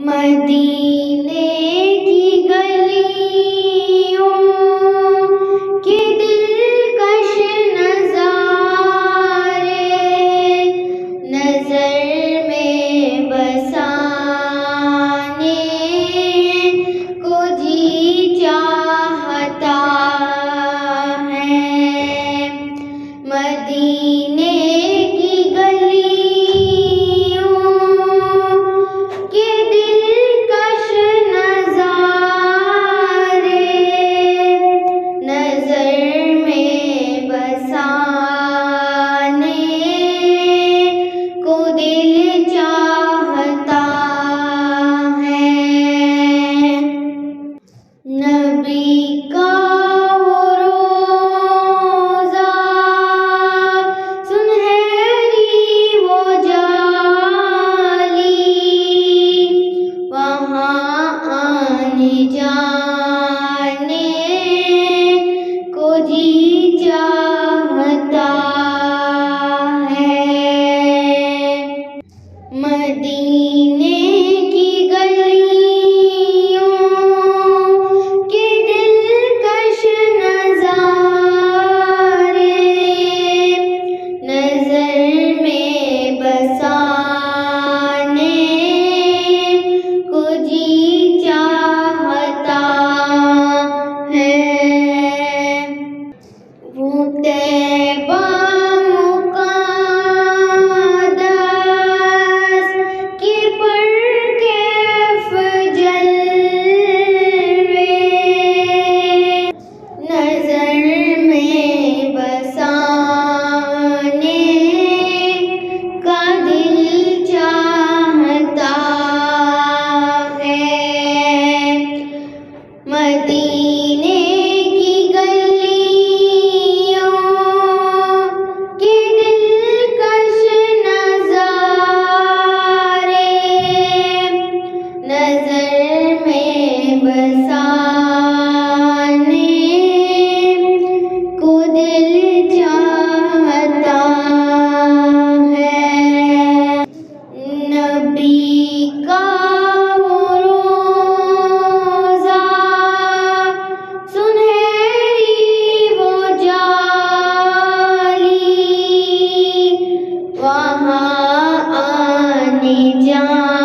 مدینے کی گلیوں کے دلکش نظارے نظر میں بسانے کو جی چاہتا ہے۔ مدینے کی گلیوں کے دلکش نظارے نظر میں بسانے کو دل چاہتا ہے۔ نبی کا وہ روضہ سنہری وہ جالی وہاں آنے جانے کو جی چاہتا ہے۔ مدینے کی گلیوں کے دلکش نظارے نظر میں بسانے کو جی چاہتا ہے۔ وہ طیبہ مقدس کے پرکیف جلوے نظر میں بسانے کا دل چاہتا ہے۔ مدینے کی گلیوں کے دلکش نظارے نظر میں بسانے کو دل چاہتا ہے۔ نبی کا وہ روضہ سنہری وہ جالی وہاں آنے جانے